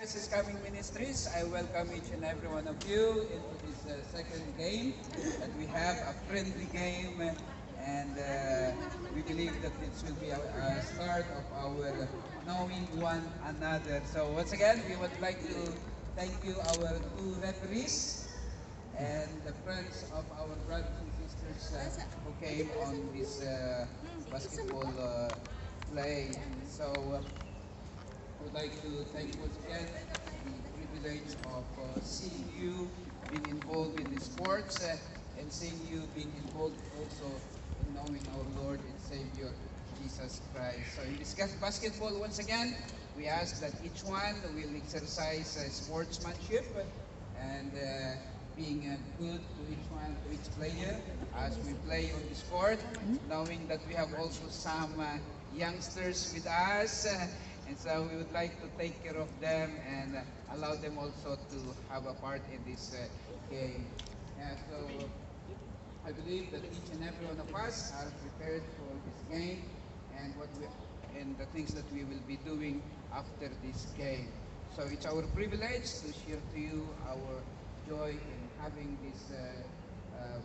This is Coming Ministries. I welcome each and every one of you into this second game that we have, a friendly game, and we believe that this will be a start of our knowing one another. So once again, we would like to thank you, our two referees, and the friends of our brothers and sisters who came on this basketball play. So would like to thank once again the privilege of seeing you being involved in the sports and seeing you being involved also in knowing our Lord and Savior Jesus Christ. So in this basketball, once again, we ask that each one will exercise sportsmanship and being good to each one, to each player as we play on this court, knowing that we have also some youngsters with us. And so we would like to take care of them and allow them also to have a part in this game. And so I believe that each and every one of us are prepared for this game and and the things that we will be doing after this game. So it's our privilege to share to you our joy in having this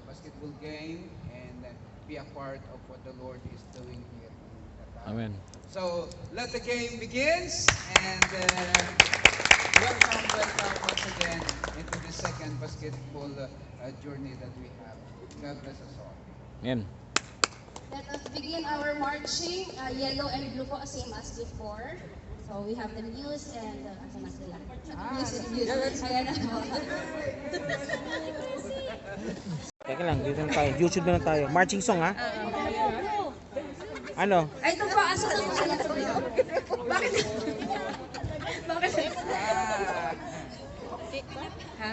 basketball game and be a part of what the Lord is doing here in Qatar. Amen. So let the game begins and welcome once again into the second basketball journey that we have. God bless us all. Amen. Let us begin our marching. Yellow and blue po, same as before. So we have the news and asa na sila? News. Ayan na po. Teka lang, dito na tayo. YouTube na tayo. Marching song, ha? Ano? Ay, ito po, asa na po sila? Bakit? Bakit? Ha?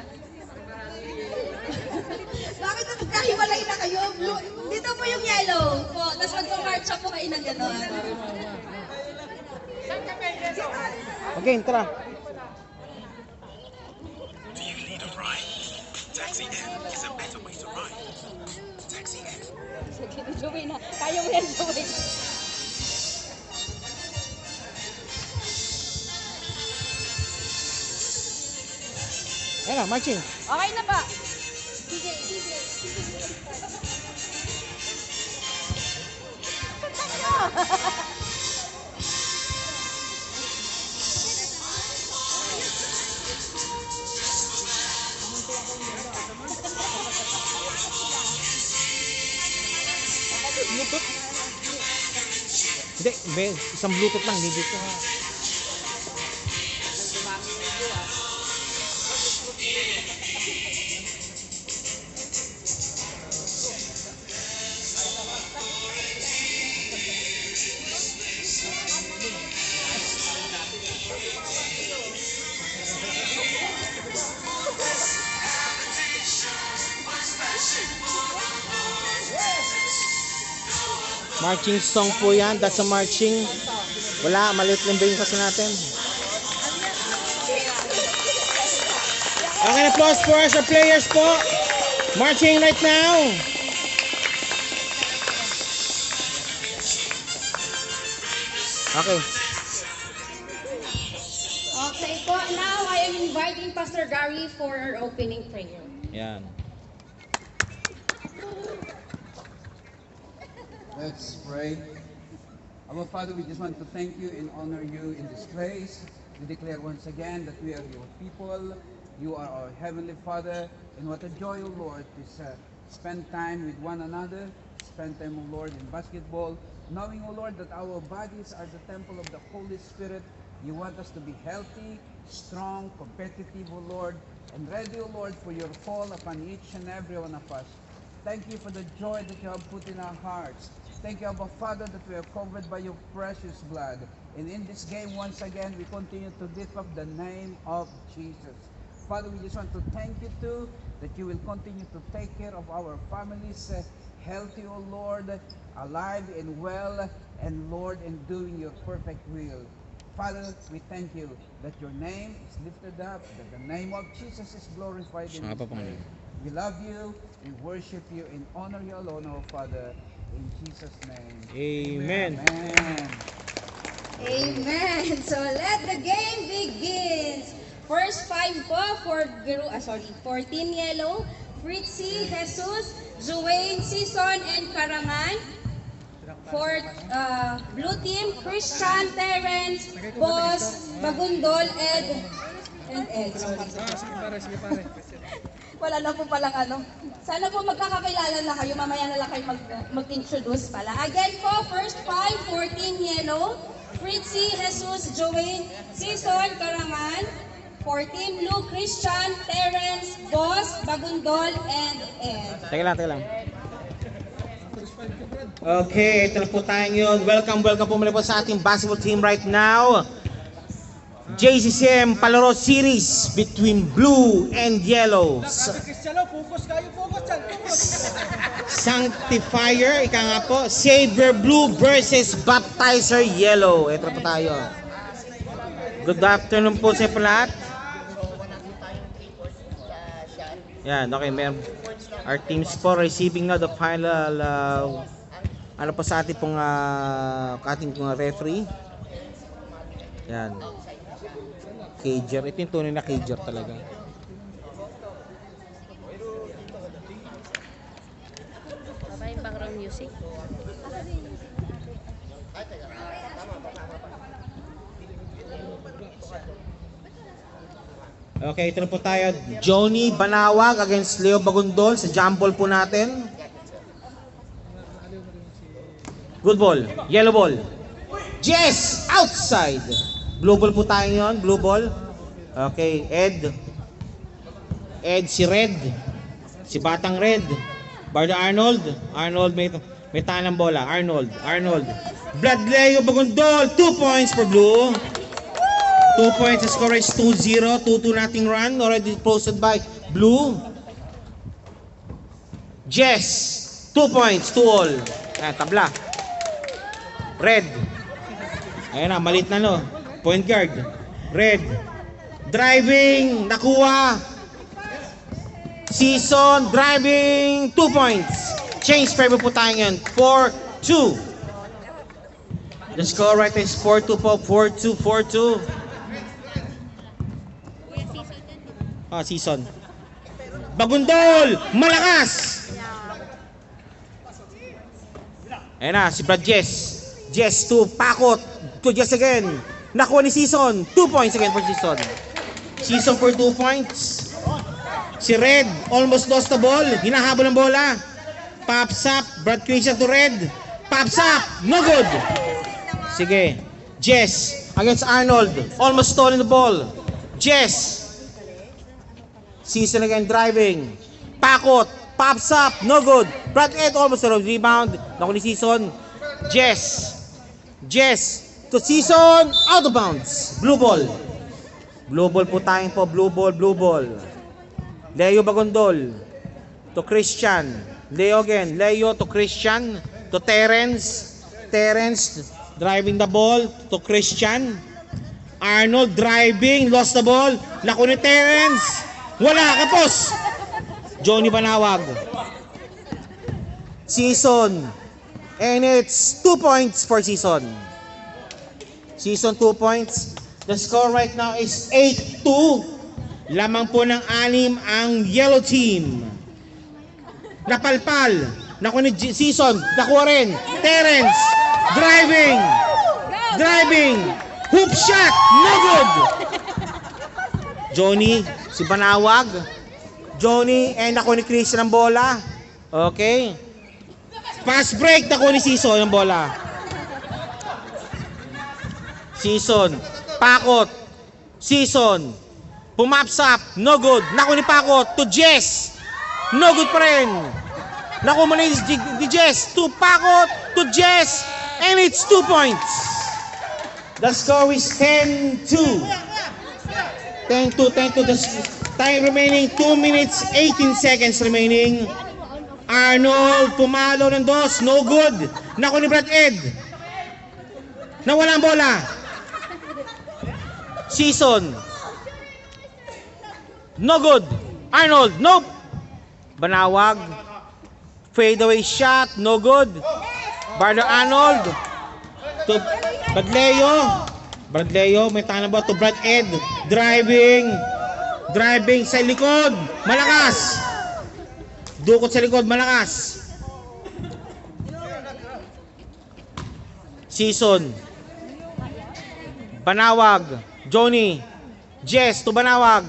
Bakit magkahiwalay na kayo? Blue. Dito po yung yellow po. Tapos magpa-march po kayo ng gano'n. Okay, tara. Do you need a ride? Taxi F is a better way to ride. Taxi F. Sige, Joey na. Kaya mo yan, Joey. Ayan na, marching. Okay na pa. DJ. Bluetooth? Hindi, isang Bluetooth lang. Hindi dito. Marching song po yan. That's a marching. Wala, maliit lang ba yung kasi natin? Okay, applause for us, our players po. Marching right now. Okay. Okay po, now I am inviting Pastor Gary for our opening prayer. Yan. Let's pray. Our Father, we just want to thank you and honor you in this place. We declare once again that we are your people. You are our Heavenly Father. And what a joy, O Lord, to spend time with one another, spend time, O Lord, in basketball, knowing, O Lord, that our bodies are the temple of the Holy Spirit. You want us to be healthy, strong, competitive, O Lord, and ready, O Lord, for your fall upon each and every one of us. Thank you for the joy that you have put in our hearts. Thank you, Abba Father, that we are covered by your precious blood. And in this game, once again, we continue to lift up the name of Jesus. Father, we just want to thank you too, that you will continue to take care of our families, healthy, O Lord, alive and well, and Lord, in doing your perfect will. Father, we thank you that your name is lifted up, that the name of Jesus is glorified in this place. We love you, we worship you, and honor you alone, O Father, in Jesus' name. Amen. Amen. Amen. So let the game begin. 5 po for Team Yellow, Fritzy, Jesus, Juwayne, Season, and Karangan. For Blue Team, Christian, Terrence, Boss, Bagundol, Ed, and Ed. Wala na po palang ano. Sana po magkakakilala na kayo. Mamaya na lang kayo mag-introduce pala. Again po, first 5 for Team Yellow, Fritzy, Jesus, Joey, Season, Karangan. For Team Blue, Christian, Terrence, Boss, Bagundol, and Ed. Teka lang. Okay, ito na po tayo yun. Welcome po muli po sa ating basketball team right now. JCCM Palaro Series between Blue and Yellow. Sanctifier, ika nga po, Savior Blue versus Baptizer Yellow. Ito na po tayo. Good afternoon po sa lahat. Yan, okay, our teams po receiving now the final ano po sa ating pong ating referee. Yan. Cager. Ito yung tunay na cager talaga. Baba yung background music. Okay, ito na po tayo. Johnny Banawag against Leo Bagundol sa jump ball po natin. Good ball. Yellow ball. Yes! Outside! Blue ball po tayo yun. Blue ball. Okay, Ed. Si Red. Si Batang Red. Barda Arnold. Arnold may tanang bola. Arnold. Blood Leo Bagundol. 2 points for Blue. 2 points. The score is 2-0. 2-2 nating run. Already posted by Blue. Jess. 2 points. 2 all. Tabla. Red. Ayan na, malit na no. Point guard. Red. Driving. Nakuha. Season. Driving. 2 points. Change favor po tayo ngayon. 4-2. The score right is 4-2 po. 4-2. 4-2. Season. Bagundol. Malakas. Ayan na, si Brad Jess. Jess to Pakot. To Jess again. Nakuha ni Season. 2 points again for Season. Season for 2 points. Si Red. Almost lost the ball. Hinahabol ang bola. Pops up. Brad Christian to Red. Pops up. No good. Sige. Jess against Arnold. Almost stolen the ball. Jess. Season again driving. Pakot. Pops up. No good. Brad Ed almost a rebound. Nakuha ni Season. Jess to Season, out of bounds. Blue ball. Blue ball po tayo po. Blue ball. Leo Bagundol to Christian. Leo again. Leo to Christian. To Terrence. Driving the ball to Christian. Arnold driving. Lost the ball. Nakuha ni Terrence. Wala, kapos. Johnny Banawag. Season. And it's 2 points for Season. Season 2 points. The score right now is 8-2. Lamang po ng 6 ang yellow team. Napalpal. Nakuha ni Season. Nakuha rin. Terrence. Driving. Hoop shot. No good. Johnny. Si Banawag. And nakuha ni Christian ang bola. Okay. Fast break, nakuha ni Season ang bola. Season. Pakot. Season. Pumaps up. No good. Nakuha ni Pakot to Jess. No good pa rin. Nakuha mo na ni Jess to Pakot to Jess. And it's 2 points. The score is 10-2. 10-2. The time remaining 2 minutes 18 seconds remaining. Arnold, pumalo ng 2, no good. Nakuha ni Brad Ed. Nawala ang bola. Season. No good. Arnold, nope. Banawag. Fade away shot, no good. Bardo Arnold. To Bradleo, may tanong ba to Brad Ed. Driving. Driving sa likod. Malakas. Dukot sa likod. Malakas. Season. Banawag. Johnny. Jess to Banawag.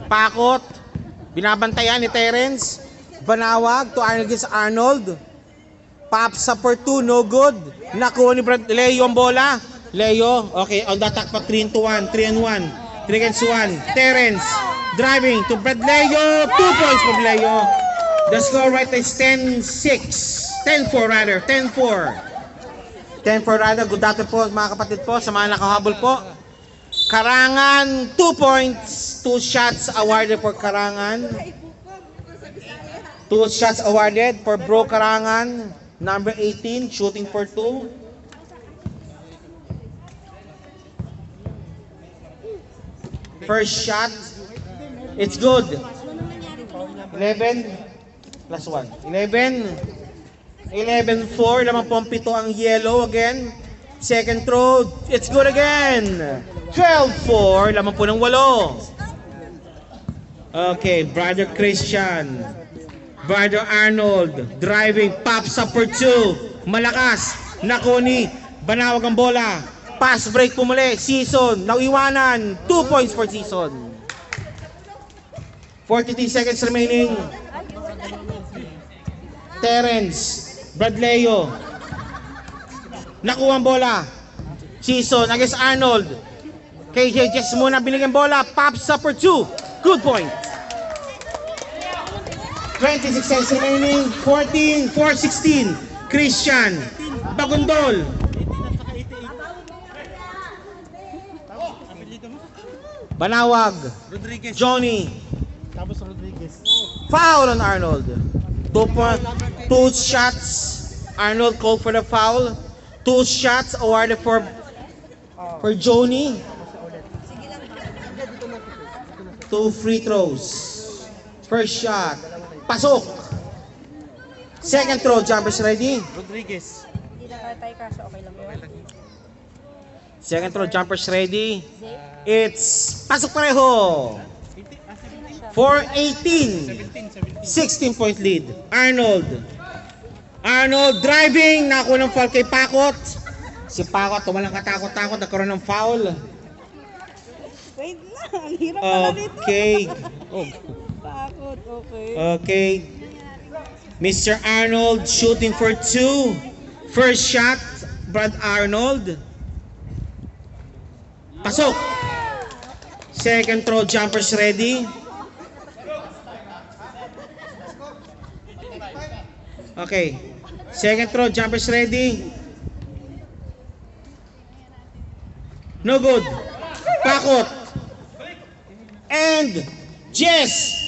Pakot. Binabantayan ni Terence. Banawag to Arnold against Arnold. Pops up for 2, no good. Nakuha ni Leo ang bola. Leo, okay, on the attack pa 3-1, 3-1. 3 against 1. Terence, driving to Brad Leo. 2 points for Leo. The score right is 10-6. 10-4 rather, 10-4. 10-4 rather, good afternoon po mga kapatid po, sa mga nakahabol po. Karangan, 2 points. 2 shots awarded for Karangan. 2 shots awarded for Bro Karangan. Number 18, shooting for 2. First shot, it's good. 11 plus 1. 11-4. Lamang po ang 7 ang yellow again. Second throw, it's good again. 12-4. Lamang po ng 8. Okay, Brother Christian. Brother Arnold. Driving, pops up for 2. Malakas. Nakuni. Banawag ang bola. Pass break po muli. Season. Nauiwanan. 2 points for Season. 43 seconds remaining. Terence. Bradleo. Nakuha ang bola. Season against Arnold. KJ just muna binigyan bola. Pops up for 2. Good point. 26 seconds remaining. 14. 4-16. Christian. Bagundol. Banawag. Rodriguez. Johnny. Tapos Rodriguez. Foul on Arnold. 2 shots. Arnold called for the foul. 2 shots awarded for Johnny. 2 free throws. First shot. Pasok. Second throw. Jumpers ready. Rodriguez. Hindi nakatay ka, so okay lang yun. Second throw. Jumpers ready. It's pasok pareho. 4-18. 16-point lead. Arnold. Arnold driving. Nakuha ng foul kay Pakot. Si Pakot, walang katakot-takot. Nagkaroon ng foul. Wait lang, ang hirap pala nito. Okay. Oh. Takot, okay. Okay. Mr. Arnold shooting for 2. First shot, Brad Arnold. Pasok. Second throw, jumpers ready. Okay. Second throw, jumpers ready. No good. Pakot. And Jess.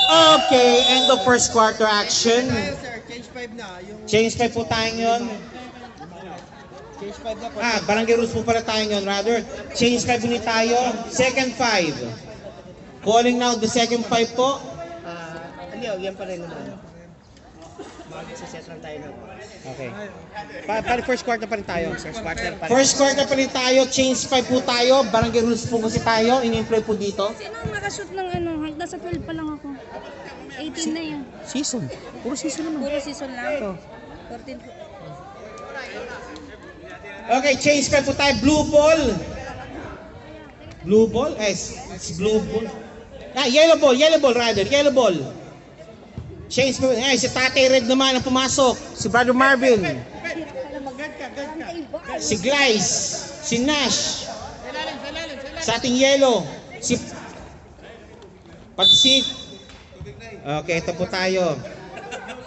Okay, end of first quarter action. Change 5 na. Yung Change 5 po tayo ngayon. change 5 na po. Barangay rules po pala tayo ngayon, rather. Change 5 ulit tayo. Second 5. Calling now the second 5 po. Hindi, yan pa rin naman. Mag-set lang tayo na. Okay. First quarter pa rin tayo. First quarter pa rin. First quarter pa rin tayo. Change 5 po tayo. Barangay rules po kasi tayo. In-employ po dito. Sino ang nakashoot ng ano? Nasa 12 pa lang ako. 18 na yan. Season. Puro season naman. Puro season lang. 14 po. Okay, change 5 po tayo. Blue ball. Blue ball? It's blue ball. Yellow ball. Yellow ball rather. Yellow ball. Change 5. Si Tatay Red naman ang pumasok. Si Brother Marvin. Si Glice. Si Nash. Sa ating yellow. Si Patsik. Okay, ito po tayo.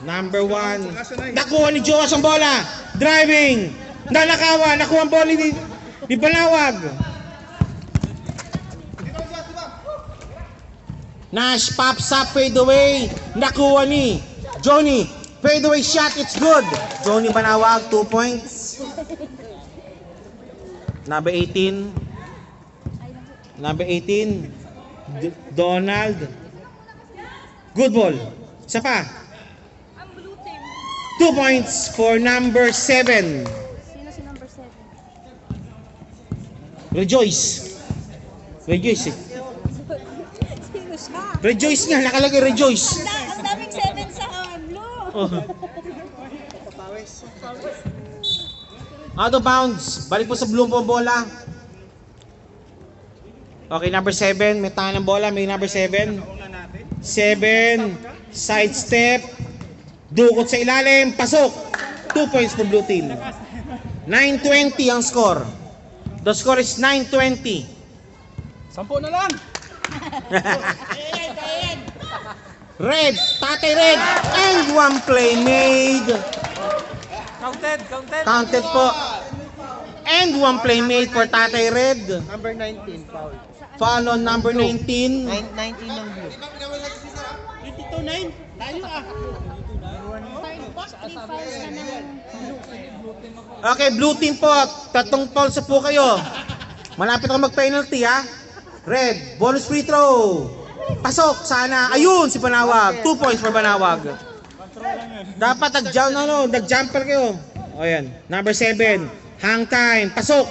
Number 1. Nakuha ni Joas ang bola. Driving. Nanakawa. Nakuha ang bola ni Banawag. Nash pops up, fade away. Nakuha ni Johnny. Fade away shot, it's good. Johnny Banawag, 2 points. Number 18. Number 18. Donald. Good ball. Isa pa. 2 points for number 7. Sino si number 7? Rejoice. Rejoice eh. Sino siya? Rejoice nga, nakalagay rejoice. Ang daming 7 sa blue. Oh. Out of bounds. Balik po sa blue po bola. Okay, number 7. May tangan ng bola. May number 7. 7. Side step. Dukot sa ilalim. Pasok. 2 points for blue team. 9-20 ang score. The score is 9-20. 10 na lang. Red. Tatay Red. And one play made. Counted. Counted po. And one play made for Tatay Red. Number 19, foul. Foul on number 19. 19 ng blue. 22-9. Tayo ah. 3 fouls na ng Okay, blue team po. Tatlong fouls po kayo. Malapit ako mag-penalty ha. Red, bonus free throw. Pasok sana. Ayun si Banawag. 2 points for Banawag. Dapat nag-jumper kayo. O yan. Number 7. Hang time. Pasok.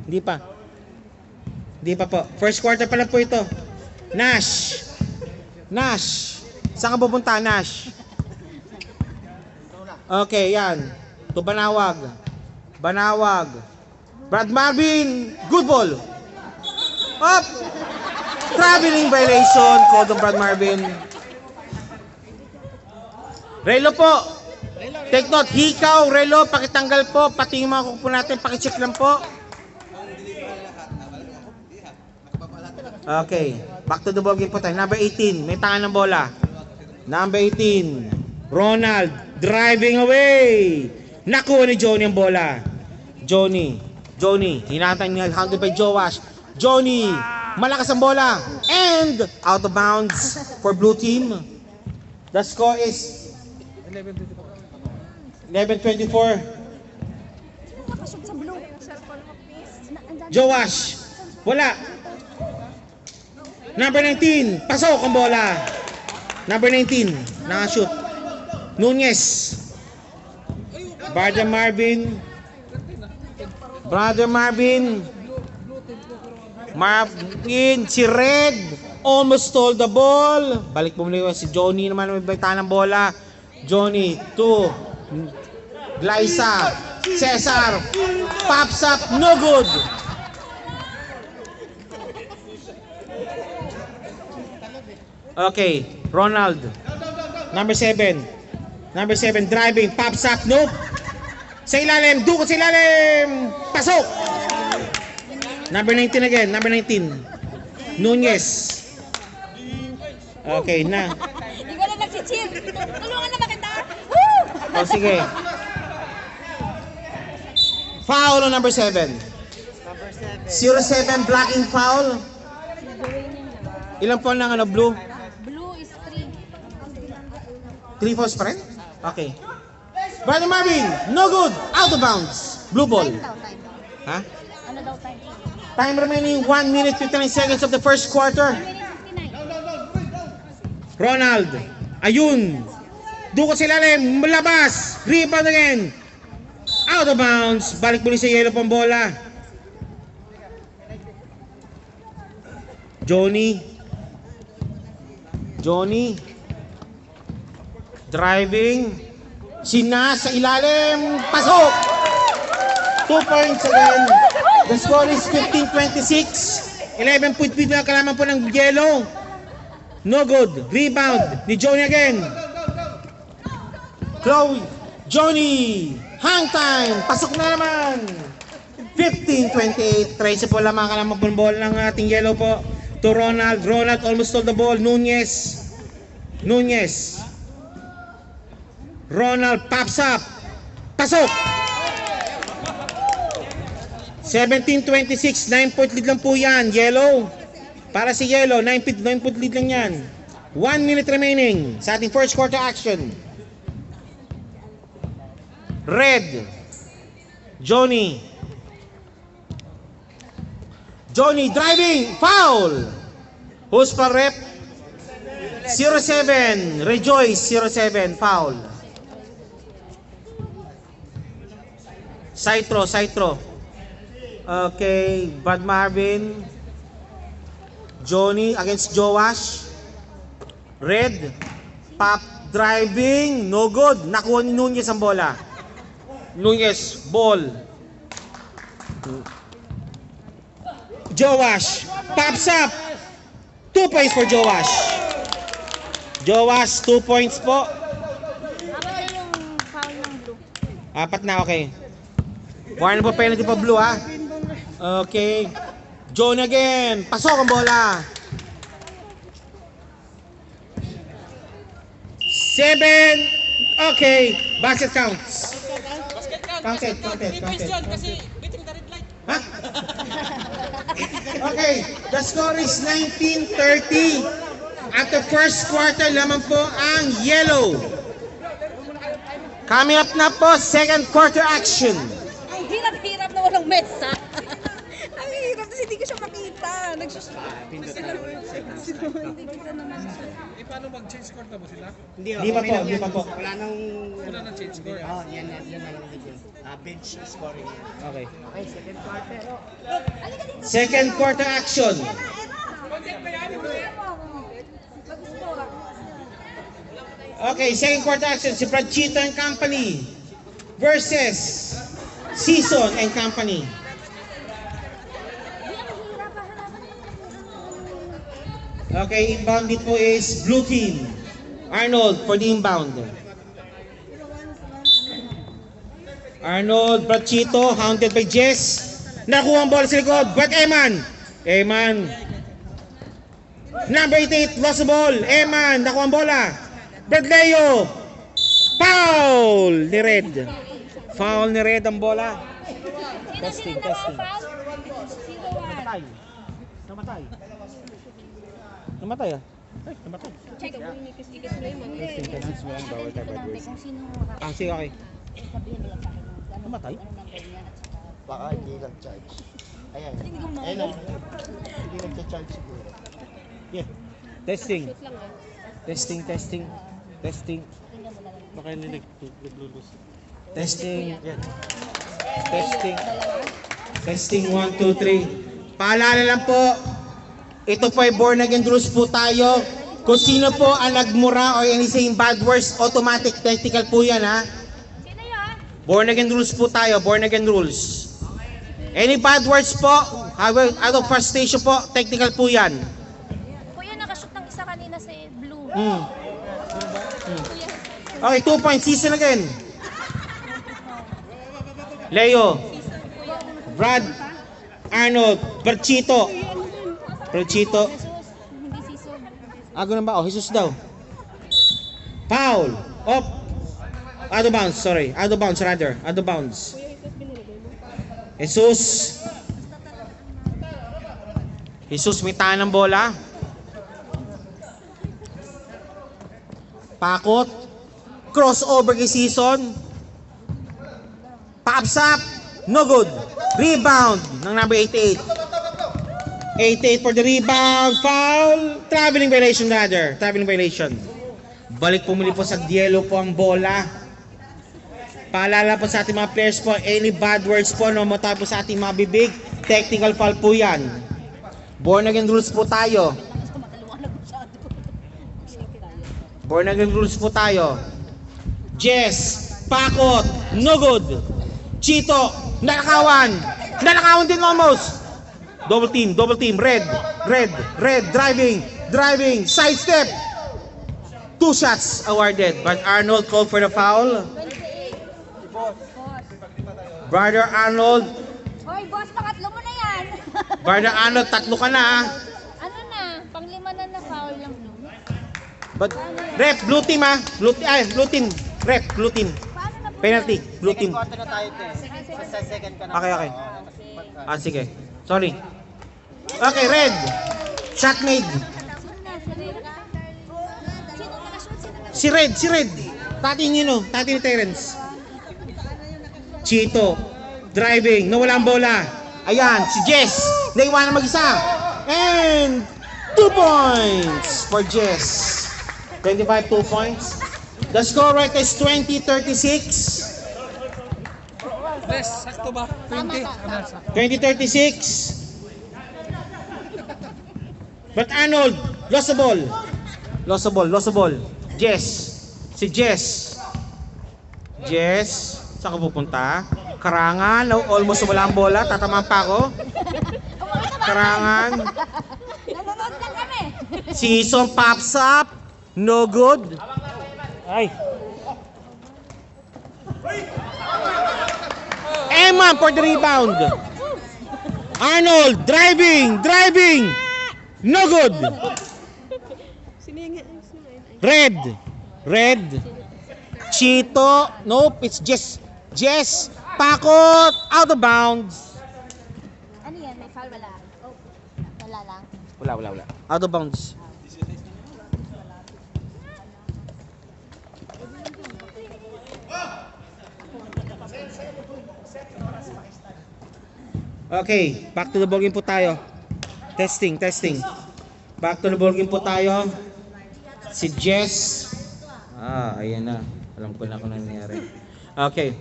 Hindi pa. Hindi pa po. First quarter pa lang po ito. Nash. Saan ka pupunta, Nash? Okay, yan. To Banawag. Brad Marvin. Good ball. Up. Traveling violation. Called on Brad Marvin. Relo po. Take note. Hikaw, Relo. Pakitanggal po. Pati yung mga kupo natin. Pakicheck lang po. Okay. Back to the ball game po tayo. Number 18. May tangan ng bola. Number 18. Ronald. Driving away. Nakuha ni Johnny ang bola. Johnny. Hinatang niya. Handled by Joash. Johnny. Malakas ang bola. And out of bounds for blue team. The score is 11-24. nakashoot sa blue. Joash. Wala. Number 19. Pasok ang bola. Number 19. Nakashoot. Nunez. Brother Marvin. Si Red. Almost stole the ball. Balik bumili si Johnny naman may baitan ng bola. Johnny. 2. Glyza. Cesar. Pops up. No good. Okay. Ronald. Number 7. Driving. Pops up. Nope. Sa ilalim. Dukot sa ilalim. Pasok. Number 19 again. Number 19. Nunez. Okay na. Hindi ko na nagsichill. Tulungan na makita. Woo! O sige. Foul on number 7. 07 blocking foul. Ilan po lang blue? Blue is 3. 3 fouls pa rin? Okay. Brother Marvin, no good. Out of bounds. Blue ball. Time. Ha? Ano daw time? Time remaining 1 minute 59 seconds of the first quarter. 59. Ronald. Ayun. Dukot sa ilalim. Labas. Rebound again. Out of bounds. Balik muli sa yellow pang bola. Johnny. Driving. Sina sa ilalim. Pasok. 2 points again. The score is 15-26. 11 point lead na kalaman po ng yellow. No good. Rebound ni Johnny again. Chloe. Johnny. Hang time. Pasok na naman. 15-28. 13 po lamang kalaman po ng ball ng ating yellow po. To Ronald. Ronald almost stole the ball. Nunez. Ronald pops up. Pasok. 17-26. 9 point lead lang po yan. Yellow. Para si Yellow. 9 point lead lang yan. 1 minute remaining sa ating first quarter action. Red. Johnny driving. Foul. Who's pa rep? 07. Rejoice. 07. Foul. Side throw. Okay, Brad Marvin. Johnny against Joash. Red. Pop driving. No good. Nakuha ni Nunez ang bola. Nunez, ball. Joash. Pops up. 2 points for Joash. Joash, 2 points po. Apat na yung foul ng blue. Apat na, okay. Warning po penalty pa blue, ha? Okay. Johnny again. Pasok ang bola. 7. Okay. Basket counts. Counted. Ha? Okay. The score is 19-30. At the first quarter, lamang po ang yellow. Coming up na po, second quarter action. Ang hirap-hirap na walang mesa. Ang hirap kasi hindi ko siya makita. Hindi kita naman. Paano mag-change score na ba sila? Hindi pa po. Wala nang change score. Oh, yan ang yun. Bench scoring. Okay. Okay, second quarter. Second quarter action. Okay, second quarter action. Si Pranchito and Company versus Season and Company. Okay, inbound dito po is blue team. Arnold for the inbound. Arnold, Pranchito, hounded by Jess. Nakuha ang bola sa likod. But Eman. Number 88, lost the ball. Eman, nakuha ang bola. Brad Leo. Foul ni Red. Foul ni Red ang bola. Testing. Namatay ah. Check mo yung ikis-ikis mo yung Testing. Bawal tayo bad words. kung sino Sige, okay. sabihin mo lang sa akin. Namatay? Anong number niya at saka Baka hindi nag-charge. Ayan. Ayun. Hindi nag-charge siguro. Yeah. Testing. shoot lang ah. Testing. Tingnan mo na lang. Baka nilig. Testing. Yeah. Testing 1, 2, 3. Paalala lang po. Ito po ay born again rules po tayo. Kung sino po ang nagmura or any saying bad words, automatic, technical po yan ha. Sino yun? Born again rules po tayo, born again rules. Any bad words po, out of frustration po, technical po yan. Kuya, nakashoot ng isa kanina sa blue. Okay, 2 points, season again. Leo, Brad, Arnold, Pranchito. Jesus, hindi season. Ganun ba? Jesus daw. Foul. Off. Out of bounds, sorry. Out of bounds rather. Out of bounds. Jesus. Jesus may tahan ng bola. Pakot. Crossover kay Season. Pops up. No good. Rebound ng number 88. 88 for the rebound. Foul. Traveling violation rather. Traveling violation. Balik pumuli po sa yellow po ang bola. Paalala po sa ating mga players po, any bad words po no matay po sa ating mga bibig, technical foul po yan. Born again rules po tayo. Born again rules po tayo. Jess, Pakot, no good. Chito, nalakawan. Nalakawan din almost. Double team, red, driving, sidestep. 2 shots awarded, but Arnold called for the foul. Brother Arnold, Hoy, boss, pangatlo mo na yan. Brother Arnold, tatlo ka na ah. Ano na? Panglima na foul lang blue. But, rep, blue team ah. Blue team. Rep, blue team. Paano na po? Penalty, blue team. Quarter na tayo te. Sa second ka na. Okay. Sige. Sorry. Okay, red. Shot made. Si Red. Tati ni Terence. Chito. Driving. Nawala ang bola. Ayan, si Jess. Naiwanan mag-isa. And 2 points for Jess. 25, 2 points. The score right is 20-36. Bless, sakto ba? 20? 20-36. But Arnold, lost the ball. Lost the ball. Jess. Si Jess. Jess, saan ka pupunta? Karangan, almost wala ang bola. Tatamaan pa ako. Karangan. Nanonood lang kami. Season pops up. No good. Ay. Eman for the rebound. Arnold driving. No good. Red. Chito. Nope, it's just Pakot out of bounds. Ano yan? May foul? Wala. Wala lang. Wala. Out of bounds. Okay, back to the ball game po tayo. Testing. Back to the ball game po tayo. Si Jess. Ayan na. Alam ko na kung nangyari. Okay.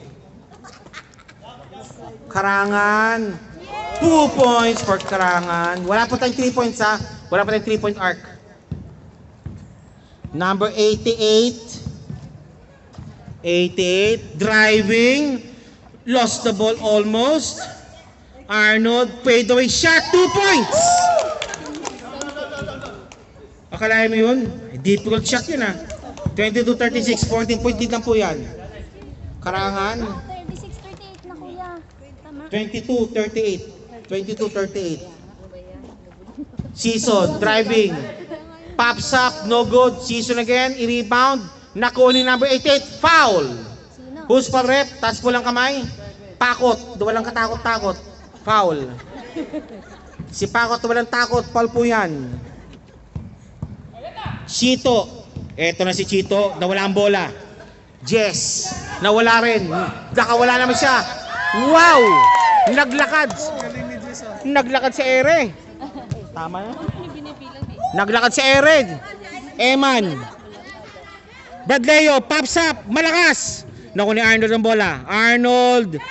Karangan. 2 points for Karangan. Wala po tayong 3 points ha. Wala pa tayong 3-point arc. Number 88. Driving. Lost the ball almost. Arnold, fade away shot, 2 points! Akalain mo yun? Difficult shot yun ah. 22-36, 14 point lead lang po yan. Karangan, 36-38 na kuya. Tama. 22-38. Season, driving. Pops up, no good. Season again, i-rebound. Nakuha ni number 88, foul! Sino? Who's pa rep? Taas po lang kamay. Pakot, walang katakot-takot. Foul. Si Pakot walang takot, foul po yan. Chito. Eto na si Chito, nawala ang bola. Jess, nawala rin. Nakawala naman siya. Wow! Naglakad si Ere. Tama na? Naglakad si Ere. Eman. Bradleo, pops up, malakas. Naku ni Arnold ang bola. Arnold.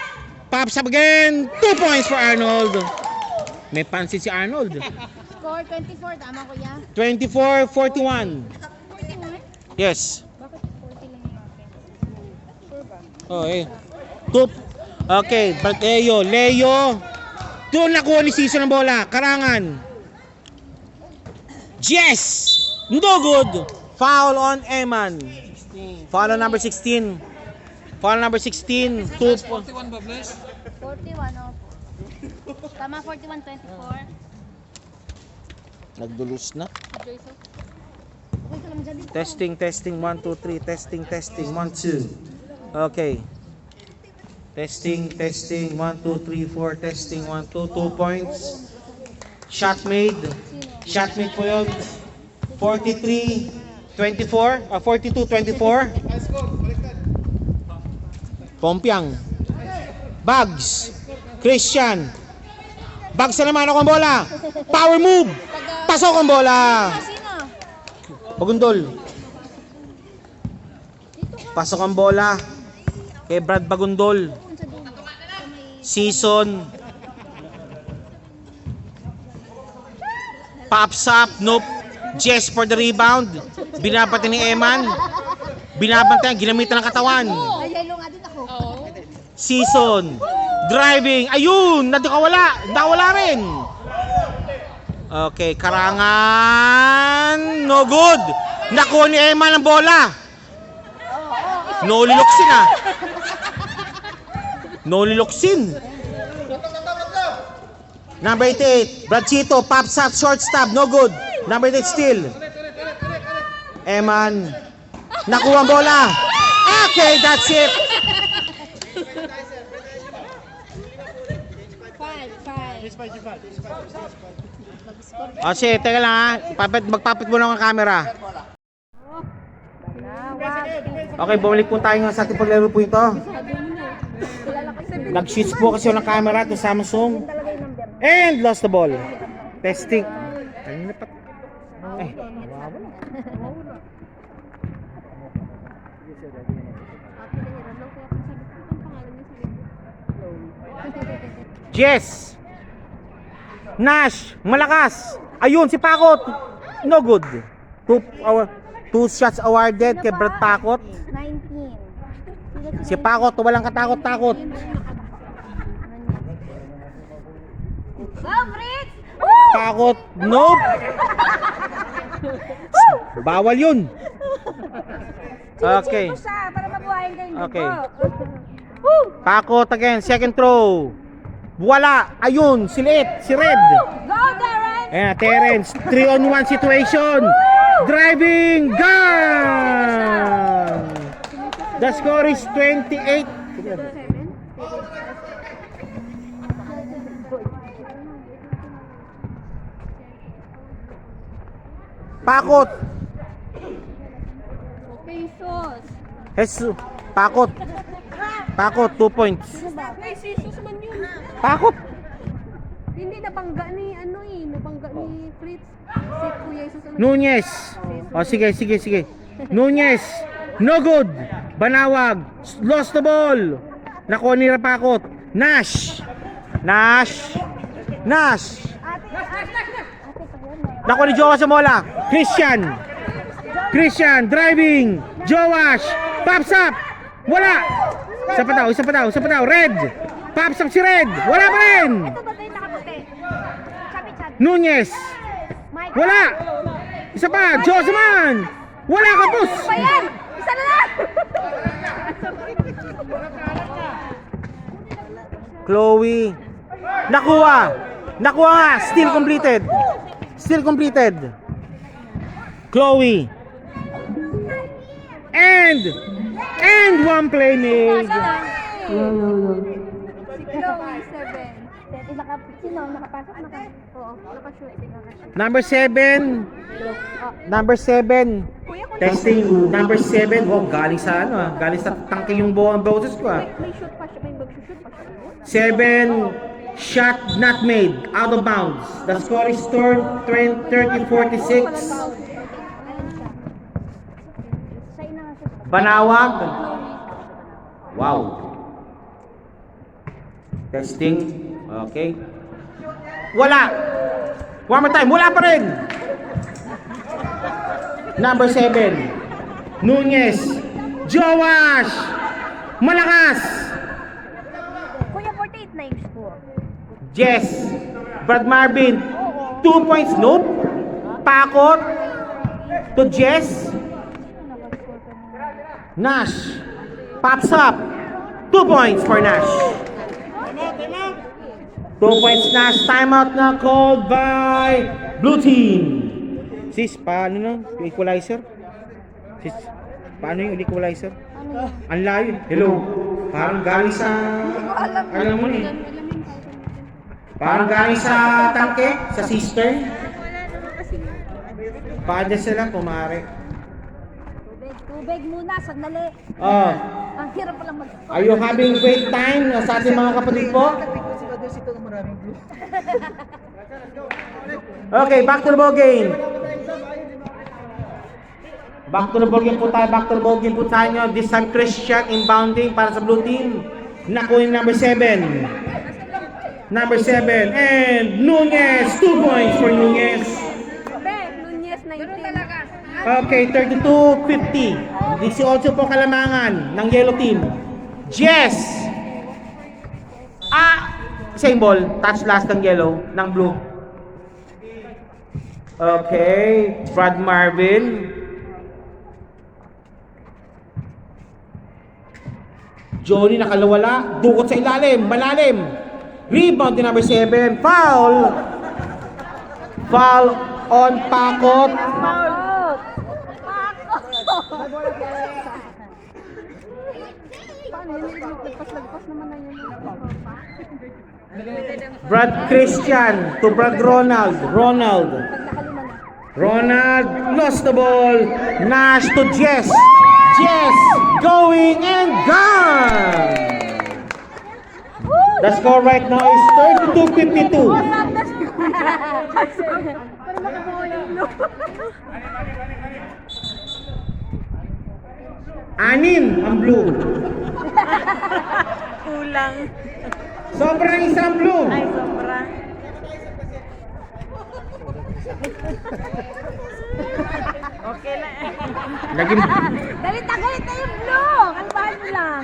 Pops up again. 2 points for Arnold. May pansin si Arnold. Score 24. Tama kuya. 24-41. 41? Yes. Bakit 40 lang yung akin? Sure ba? Oh, eh. Okay, but Leo. Doon nakuha ni Season ng bola. Karangan. Yes! No good. Foul on Eman. Foul on number 16. Foul number 16. 2 points. 41 ba, Bless? 41 opo. Tama 41-24. Nagdulus na. Joyce. Okay ka lang dyan dito. Testing 1 2 3 testing 1 2. Okay. Testing 1 2 3 4 testing 1 2 2 points. Shot made po yun. 42-24. Pompiang. Bugs. Christian. Bugs na naman ako ang bola. Power move. Pasok ang bola. Sino? Bagundol. Pasok ang bola. Kay Brad Bagundol. Season. Pops up. Nope. Jess for the rebound. Binabati ni Eman. Binabantayan. Ginamitan ng katawan. Ay, yellow nga din ako. Season. Driving. Ayun. Nakawala rin. Okay. Karangan. No good. Nakuha ni Eman ang bola. No liloksin. Number 88. Brad Chito. Pops up. Short stop. No good. Number 8 still. Eman. Nakuha ang bola. Okay, that's it. 5. Sige, teka lang ha. Magpapit muna ang camera. Okay, bumalik po tayo nga sa ating paglaro po ito. Nag-shoots po kasi ng camera to Samsung. And lost the ball. Testing. Jess. Nash, malakas. Ayun, si Pakot. No good. Two shots awarded kay Brad Pakot. 19. Si Pakot, walang katakot-takot. Go, Fritz! Pakot, nope. Bawal yun. Okay. Chill mo siya para mabuhayin kayong dugo. Okay. Pakot again, second throw. Wala. Ayun, si Red. Go, Darren! Ayan, Terence. 3-on-1 situation. Driving gun. The score is 28. Pakot. Pesos. Jesus. Pakot. Pakot, 2 points. Ay, Jesus man yun. Pakot. Hindi, nabangga ni Fritz. Si Kuya Jesus. Nunez. O, sige. Nunez. No good. Banawag. Lost the ball. Nakuha ni Pakot. Nash. Nakuha ni Jowa Samola. Christian. Driving. Jowash. Pops up. Wala. Isa pa daw. Red. Pops up si Red. Wala pa rin. Ito ba tayo nakaputi? Chabi. Nunez. Wala. Isa pa. Joseman. Wala ka, boss. Pa yan! Isa na lang! Chloe. Nakuha nga. Still completed. Chloe. And one play made. Si Chloe, 7. Sino? Nakapasok? Oo, nakashoot. Number 7. Testing. Number 7. Wow, galing sa tangke yung boses ko. May shoot pa siya. May mag-shoot pa siya. 7 shot not made. Out of bounds. The score is 30-46. Banawag. Wow. Testing. Okay. Wala. One more time. Wala pa rin. Number 7. Nunez. Jowash. Malakas. Kuya, 48 na yung score. Jess. Brad Marvin. 2 points. Nope. Pakot. To Jess. Nash. Pops up. 2 points for Nash. 2 points Nash. Timeout na called by Blue Team. Sis, paano na? Yung equalizer? Sis, paano yung equalizer? Ang layo. Hello. Parang galing sa... Alam mo na eh. Parang galing sa tangke, sa cistern. Paano sila kumare? Tubig muna, sandali. Oh. Ang hirap palang mag... Are you having great time sa ating mga kapatid po? Okay, back to the ball game. Back to the ball game po tayo. This time Christian inbounding para sa blue team. Nakuha yung number 7. And Nunez, 2 points for Nunez. Nunez, 19. Okay, 32-50. 18 po kalamangan ng yellow team. Jess. Same ball. Touch last ng yellow, ng blue. Okay, Brad Marvin. Johnny nakalawala. Dukot sa ilalim. Malalim. Rebound din number 7. Foul on Pakot. Lagpas naman na yun. Brad Christian to Brad Ronald. Ronald lost the ball. Nash to Jess. Jess going and gone. The score right now is 32-52. Anim ang blue. Kulang. Sobra ng isang blue. Ay, sobra. Okay na. Naging Galit na yung blue. Kalbahan mo lang.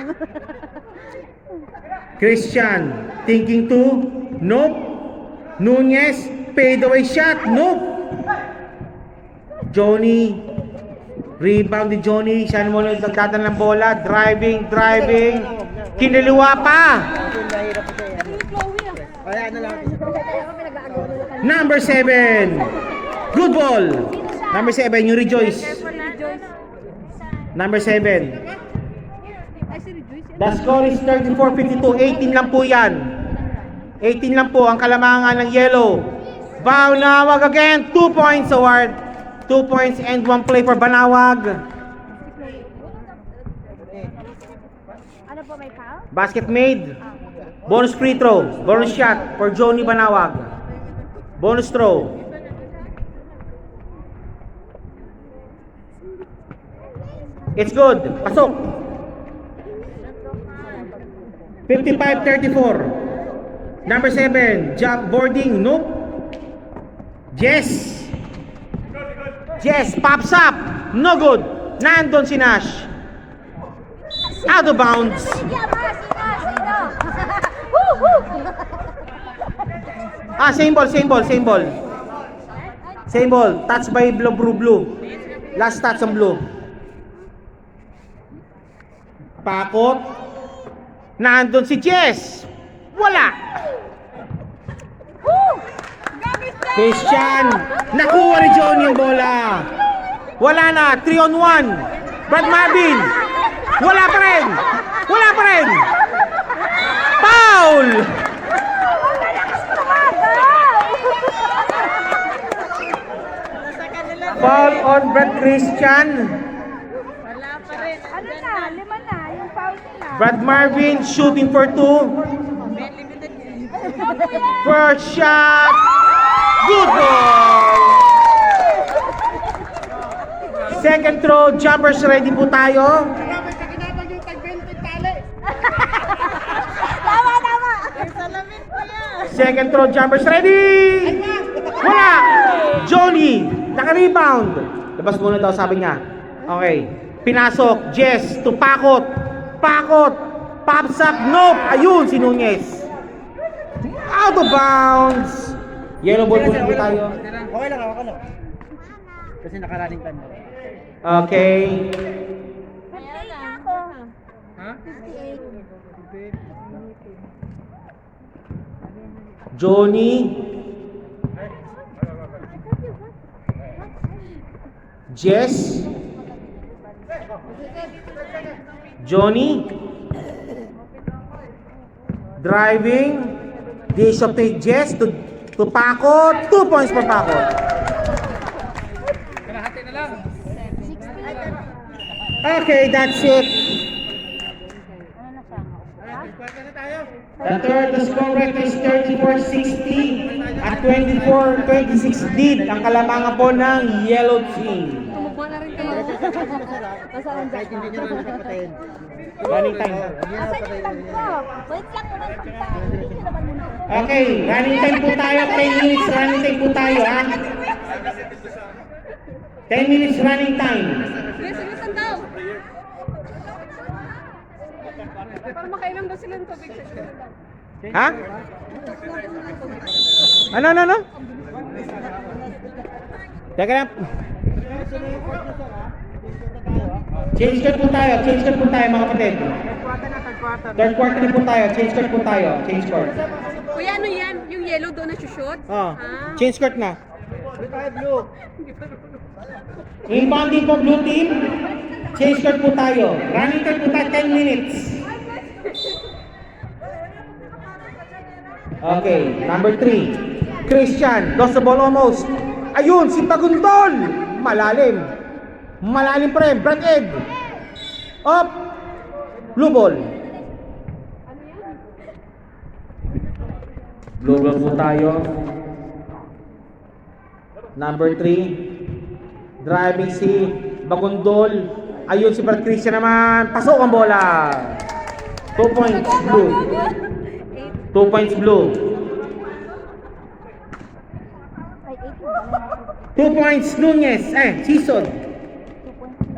Christian, thinking to, nope. Nunez, fade away shot, nope. Johnny, rebound ni Johnny, siya mo na nagdadala ng bola, driving, kiniliwa pa. Mahirap po siya. Kaya ano lang. Number 7, good ball. Number 7, yung Rejoice. Number 7. The score is 34-52, 18 lang po yan. 18 lang po ang kalamangan ng yellow. Banawag again, 2 points award. 2 points and 1 play for Banawag. Ano po, may foul? Basket made. Bonus free throw. Bonus shot for Johnny Banawag. Bonus throw. It's good. Pasok. 55-34. Number 7. Jump boarding. Nope. Jess. Jess pops up. No good. Nandun si Nash. Out of bounds. Same ball. Touch by blue. Last touch on blue. Pakot. Nandun si Jess. Wala. Christian. Nakuha ni John yung bola. Wala na. 3-on-1. Brad Marvin. Wala pa rin. Foul. Foul on Brad Christian. Ano na? 5 na. Yung foul nila. Brad Marvin shooting for 2. First shot. Good ball. Second throw. Jumpers ready po tayo. Tama. Salamin po yan. Second throw. Jumpers ready. Wala. Johnny. Naka-rebound. Labas muna daw sabi niya. Okay. Pinasok. Jess to Pakot. Pops up. Nope. Ayun si Nunez. Out of bounds. Yellow ball po tayo. Okay lang, ako lang. Kasi nakarating ka na. Okay. Johnny. Jess. Johnny. Driving. Dish of the Jess to Pakot. 2 points for Pakot. Okay, that's it. The score right is 34-60 at 24-26 lead ang kalamangan po ng yellow team. Kahit hindi nyo naman napatayin. Running time. Asan yung tag ko? Wait lang naman pagkain. Hindi naman muna. Okay, running time po tayo. 10 minutes running time po tayo, ha? 10 minutes running time. Sulutan daw. Para makainom daw sila ng tubig. Ha? Ano? Teka lang. Change court po tayo mga kapatid. Third quarter na po tayo. Change court. Kuya, ano yan? Yung yellow doon na shoot? Oh, change court na. Blue. Inbounding po blue team. Change court po tayo. Running time po tayo 10 minutes. Okay, number 3. Christian, lost the ball almost. Ayun, si Bagundol. Malalim pa rin. Brad Ed. Up. Blue ball. Blue ball po tayo. Number 3. Driving si Bagundol. Ayun si Brad Christian naman. Pasok ang bola. 2 points. Blue. 2 2 points blue. 2 points Nunez. Season.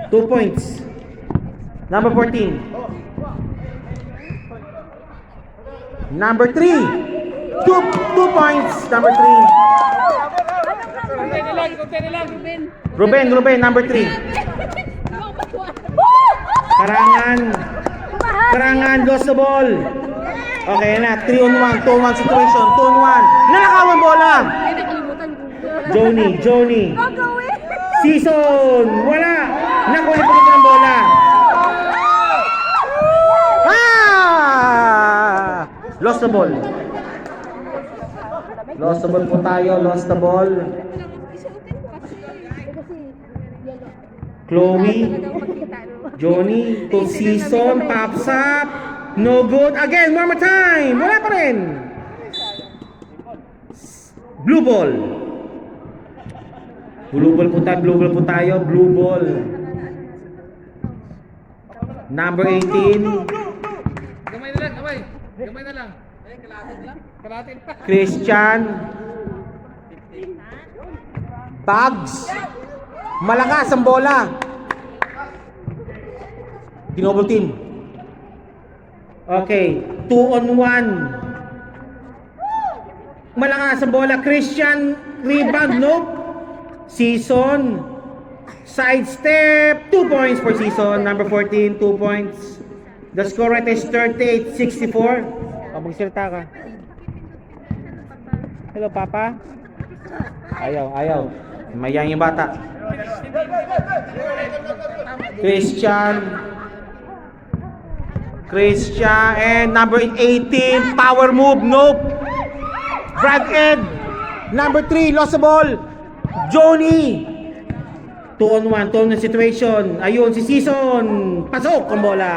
2 points. Number 14. Number 3. 2 points. Number 3. Ruben, number 3. Karangan, lost the ball. Okay na, 3 on 1, 2 on 1 situation, 2 on 1. Nanakawan bola. Johnny. Season, wala. Nakuha pa kita ng bola. Lost the ball. Lost the ball po tayo, lost the ball. Chloe, Johnny, to Season, pops up. No good. Again, one more time. Wala pa rin. Blue ball. Blue ball po tayo. Blue ball. Number 18. Gamay na lang. Kalatin pa. Christian. Bags. Malakas ang bola. Double team. Okay, 2 on 1. Malakas ang bola. Christian, rebound, nope. Season, sidestep, 2 points for Season. Number 14, 2 points. The score right is 38-64. Magsalita ka. Hello, Papa. Ayaw. Mayang yung bata. Christian and number 18, power move, nope. Brad Ed, number 3, lost the ball. Johnny, 2 on 1 situation. Ayun, si Season, pasok ang bola.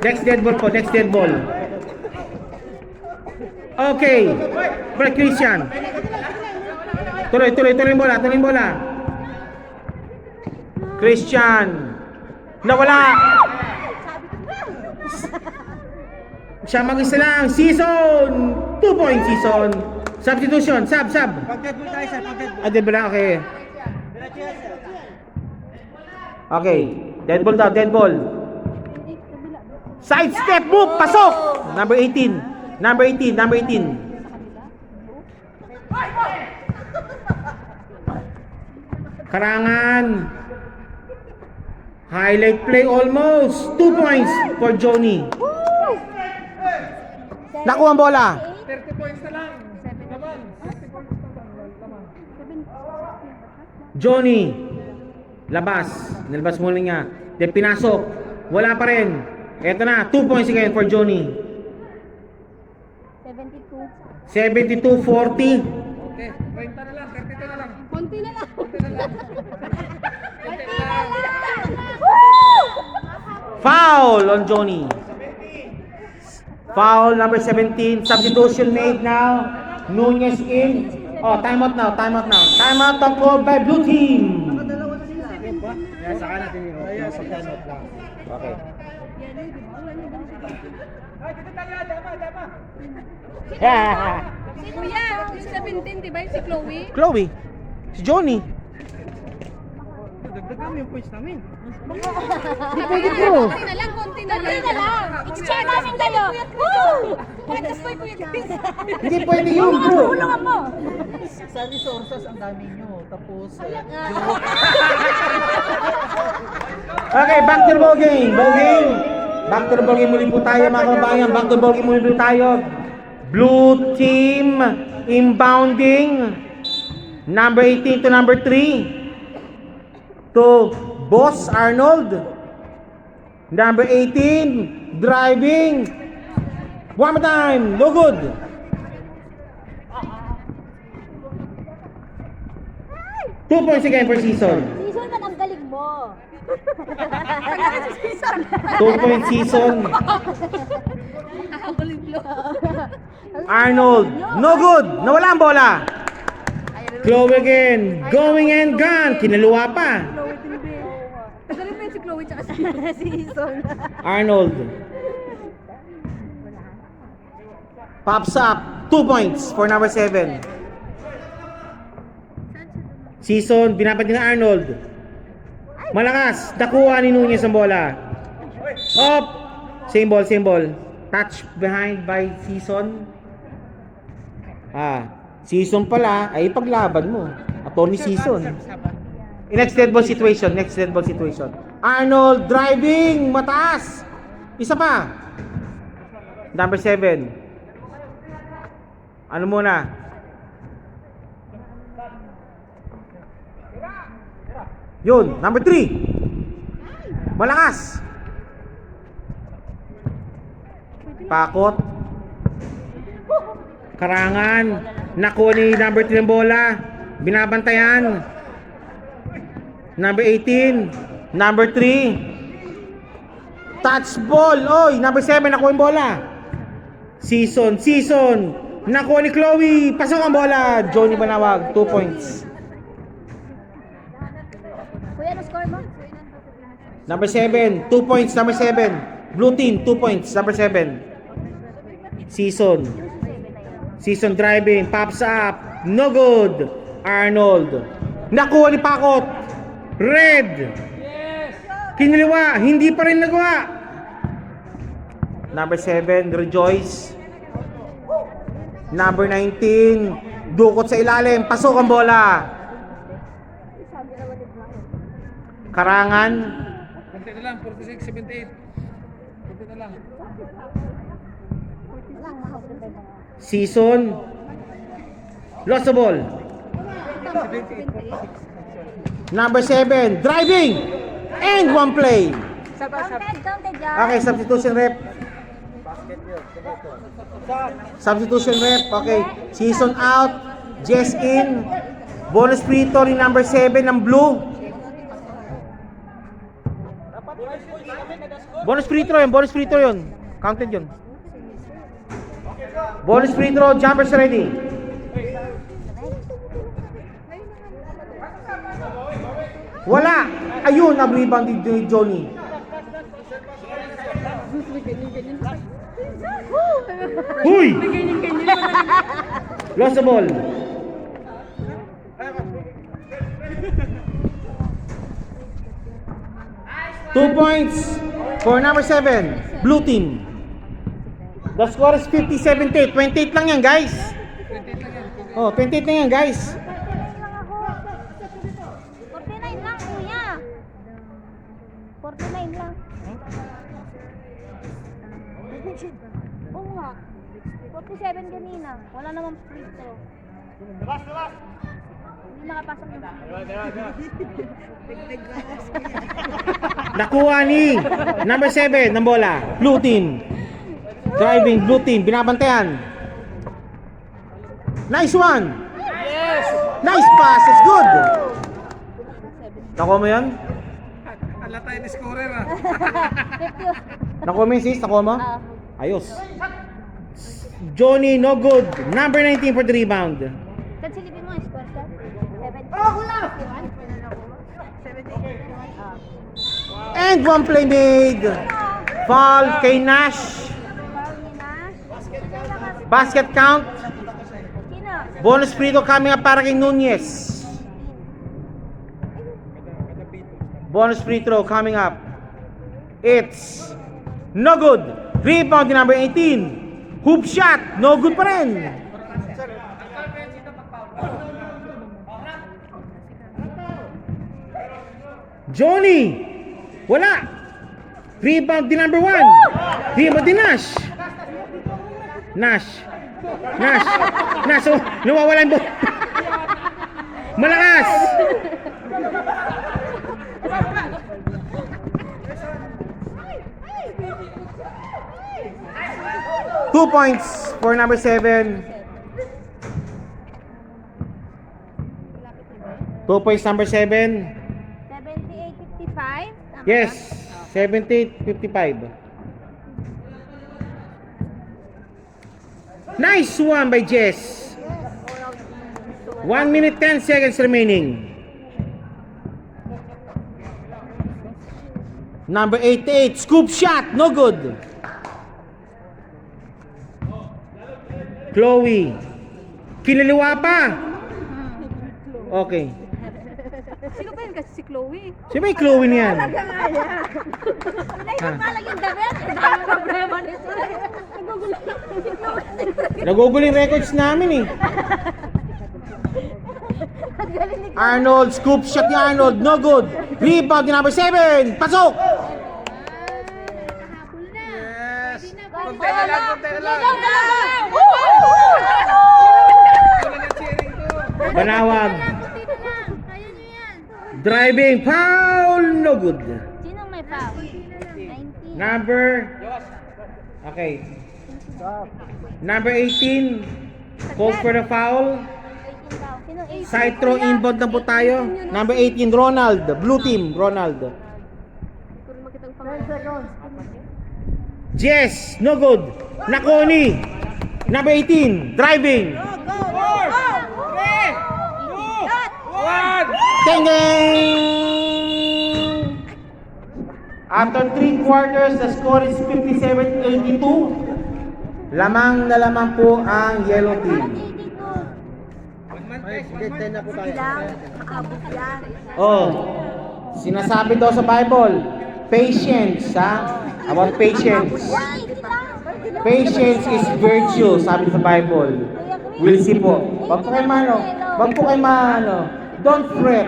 Next dead ball. Okay, Brad Christian. Tuloy yung bola. Christian, nawala. Siya mag-isa lang. Season, 2 points Season. Substitution, sub. Pag-deadball tayo, sir. Pag-deadball. Dead ball, okay. Okay, dead ball. Side step move, pasok. Number 18. Karangan. Highlight play almost. 2 points for Johnny. Nakuha ang bola. 30 points na lang. Laban. Johnny. Nilabas muna niya. Then pinasok. Wala pa rin. Eto na. 2 points again for Johnny. 72-40. Okay, 30 na lang. Konti na lang. Foul on Johnny. Foul number 17. Substitution made now. Nunez in. Oh, timeout now. Timeout called by blue team. Saka natin yun. Pag-timeout lang. Okay. Si Kuya, yung 17, di ba yung si Chloe? Chloe. Si Johnny. Dagdagan mo yung points namin. Konti na lang. I-share namin kayo. Woo! Pwede po Kuya Chris. Hindi pwede yun, bro. Tulungan mo. Sa resources, ang dami nyo. Tapos, Okay, back to the ball game. Back to the ball game muli po tayo, mga kababayan. Back to the ball game muli po tayo. Blue team inbounding. Number 18 to number 3. To Boss Arnold. Number 18 driving. One more time. No good. Two points again for Season. Season ka, ang galing mo. 2 point Season. Arnold, no good. Nawala ang bola. Chloe again, going and gone. Kinaluwa pa. Magaling pa yun si Chloe tsaka si Season. Arnold. Pops up. 2 points for number 7. Season, binabat ni Arnold. Malakas. Nakuha ni Nunez ang bola. Up. Same ball, same ball. Touch behind by Season. Season pala ay paglaban mo. Attorney Season. Next dead ball situation. Arnold driving. Mataas. Isa pa. Number 7. Ano muna? Yun. Number 3. Malakas. Pakot. Karangan. Nakuha ni number 3 ng bola. Binabantayan. Number 18. Number 3. Touch ball. Oy, number 7 nakuha yung bola. Season. Nakuha ni Chloe. Pasok ang bola. Johnny Banawag. 2 points. Kuya, ano score mo? Number 7. 2 points. Number 7. Blue team. 2 points. Number 7. Season driving. Pops up. No good. Arnold. Nakuha ni Pakot. Red. Kiniliwa. Hindi pa rin nagawa. Number 7. Rejoice. Number 19. Dukot sa ilalim. Pasok ang bola. Karangan. Konti na lang, 46, 78. Konti na lang. Season. Lost the ball. Number 7. Driving. And 1 play. Counted yan. Okay, substitution rep. Okay. Season out. Jess in. Bonus free throw ni number 7 ng blue. Bonus free throw yun. Counted yun. Bonus free throw. Jumpers ready. Wala. Ayun, na-rebound ni Johnny. Huy! Lost the ball. Two points for number 7, blue team. The score is 57-8. 28 lang yan, guys. 28 lang yan, guys. 49 lang, kuya. 49 lang. Oo nga. 47 kanina. Wala namang free throw. Hindi makapasok yung Nakuha ni number 7 ng bola. Blue team. Driving, blue team. Binabantayan. Nice one. Nice pass. It's good. Nakuha mo yan? Ala tayo ni scorer ah. Nakuha mo yun, sis? Nakuha mo? Ayos. Johnny, no good. Number 19 for the rebound. Saan silipin mo? Score ka? 70. And 1 play made. Foul kay Nash. Basket count. Bonus free throw coming up para kay Nunez. Bonus free throw coming up. It's no good. Rebound number 18. Hoop shot. No good pa rin. Johnny. Wala. Rebound din number 1. Rebound din Nash. Nash. Oh, nawawala yung ball. Malakas. Two points for number 7. 2 points number 7. 78-55. Yes, 78-55. Nice one by Jess. 1 minute 10 seconds remaining. Number 88, scoop shot, no good. Chloe. Kinaliwa pa. Okay. Sino ba yun kasi si Chloe? Sino ba yung Chloe niyan? Malag yung damit. Ang problema nito. Nagugulo yung records namin eh. Arnold, scoop shot ni Arnold, no good. Rebound ni number 7, pasok! Konti na lang, konti na lang. Wala na cheering ko. Manawag. Kaya nyo yan. Driving, foul, no good. Sinong may foul? 19. Number, okay. Number 18, calls for the foul. 18 daw. Sinong 18? Side throw inbound na po tayo. Number 18, Ronald, blue team, Ronald. Jess, no good. Nakoni, number 18, driving. Ding ding! After 3 quarters, the score is 57-82. Lamang na lamang po ang yellow team. Ten na po tayo. Oh, sinasabi daw sa Bible, patience, ha? About patience. Patience is virtue, sabi sa Bible. We'll see po. Wag po kayo mano. Wag po kayo mano. Don't fret.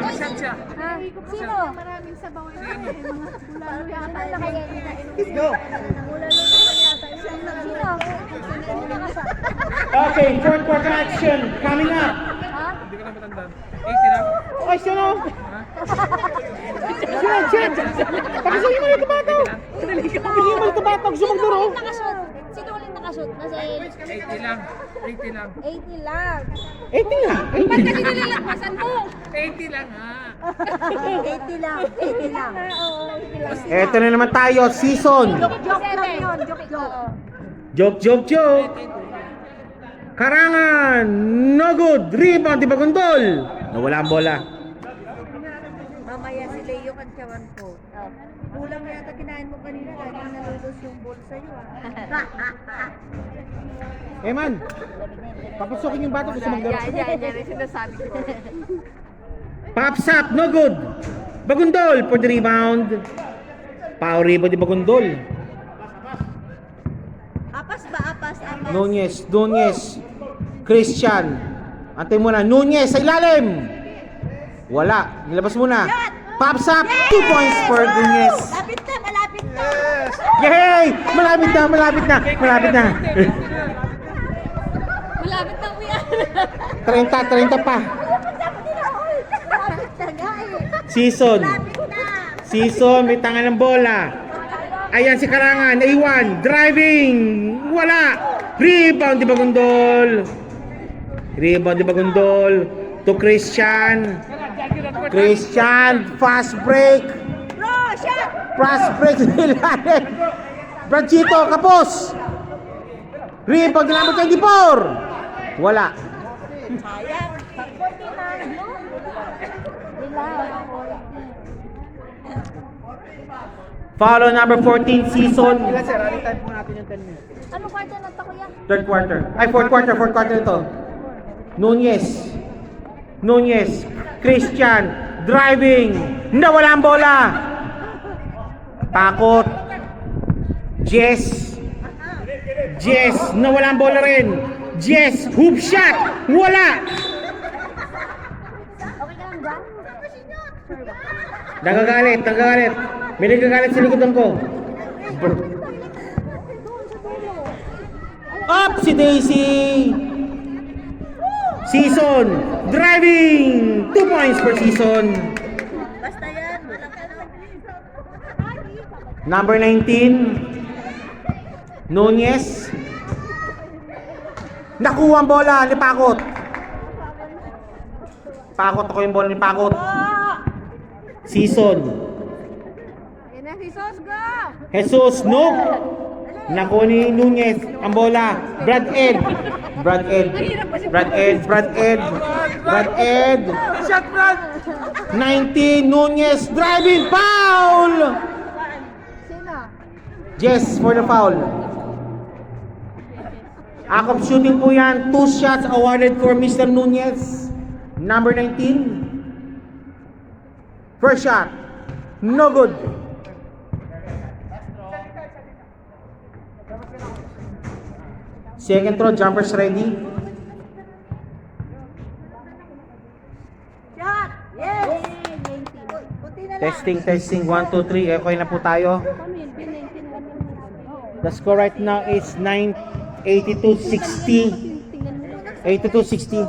Sino? Maraming sabaw na mga bulalo yata. Let's go. Sino? Okay, third quarter action coming up. Hindi ko na matandaan. 80 lang. Okay, sino? Sino? Pagkasuhin mo yung tumatog. Pagkasuhin mo yung tumatog. Gusto magduro. Sino ulit nakashoot? Nasa 80 lang. 80 lang. 80 lang. 80 nga. Ba't kasi nilalagpasan mo? 80 lang ha. 80 lang. 80 lang. Oo, 80 lang. Eto na naman tayo, season. Joke lang yun. Joke. Joke. Karangan, no good. Rebound, di ba gundol? Nawala ang bola. Mamaya si Leo kantsawan ko. Kulang yata kinain mo kanina dahil nalulus yung bowl sa'yo Eh man, papasukin yung bata gusto maglaro. Yan rin sinasabi ko. Pops up, no good. Bagundol for the rebound. Power rebound di Bagundol. Apas ba? Apas. Nunez. Christian. Antay muna. Nunez sa ilalim. Wala. Nilabas muna. Pops up. 2 points for Nunez. Malapit na. Yay! Malapit na. Malapit na uwi. 30 pa. Season, may tangan ng bola. Ayan si Karangan, A1, driving, wala. Rebound di Bagundol. To Christian, fast break. Fast break nilalim. Branchito, kapos. Rebound number 24. Wala. Follow number 14 season. Sir, alitan po natin yung 10 minutes. Ano quarter na to, kuya? Third quarter. Ay, fourth quarter ito. Nunez. Christian. Driving. Nawala ang bola. Pakot. Jess. Nawala ang bola rin. Jess. Hoop shot. Wala. Okay ka lang dyan? Nagagalit. May nagagalit sa likodan ko. Up si Daisy. Season. Driving. 2 points for Season. Basta yan. Walang Number 19. Nunez. Nakuha ang bola ni Pakot. Ako yung bola ni Pakot. Season. Yan na, Jesus, go! Jesus, no. Nakuha ni Nunez ang bola. Brad Ed. Shot, Brad! 19, Nunez, driving, foul! Sino? Yes, for the foul. Act of shooting po yan. 2 shots awarded for Mr. Nunez. Number 19. First shot. No good. Second throw, jumpers ready. Shot! Yes! Puti na lang. Testing. 1, 2, 3. Okay na po tayo. The score right now is 82-60. 82-60.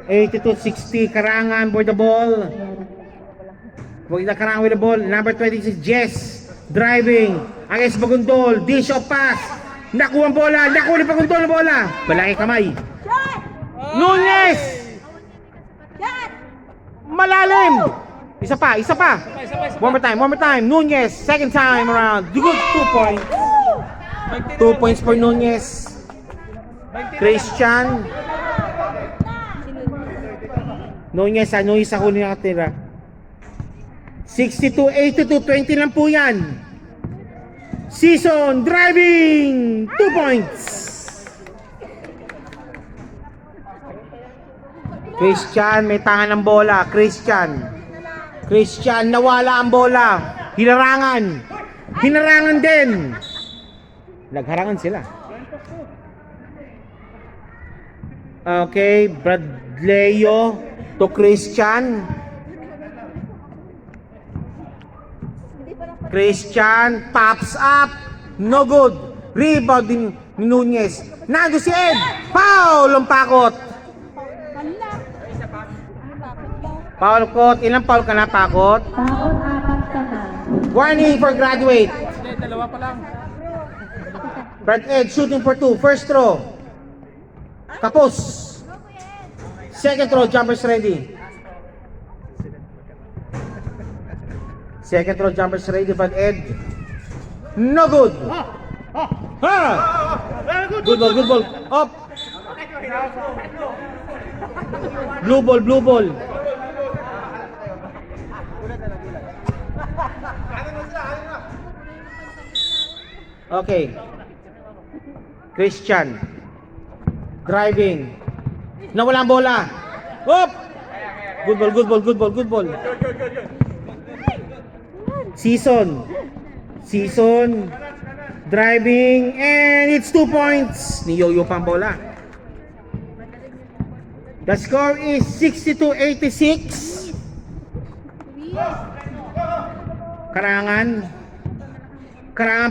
82-60. Karangan for the ball. Karangan with the ball. Number 26, Jess. Driving. Against Bagundol. Dish of pass. Nakuha ang bola. Nakuha ni Bagundol ang bola. Malaki kamay. Nunez! Malalim! Isa pa. One more time. Nunez, second time around. Good 2 points. 2 points for Nunez. Christian. Nunez ako nakatira. 62-82, 20 lang po yan. Season driving 2 points. Christian, may tangan ng bola. Christian, nawala ang bola. Hinarangan din. Nagharangan sila. Okay, Bradleo to Christian. Christian pops up. No good. Rebound din ni Nunez. Nando si Ed. Foul ang pakot. Foul court. Ilang foul ka na, pakot? Warning for graduate. Dalawa pa lang. Brad Ed shooting for 2. First throw. Tapos. Second throw. Jumpers ready. Second throw. Jumpers ready. Brad Ed. No good. Good ball. Up. Blue ball. Okay. Christian. Driving. Nawala ang bola. Up. Good ball. Season. Driving. And it's 2 points. Niyoyo pa ang bola. The score is 62-86. Karangan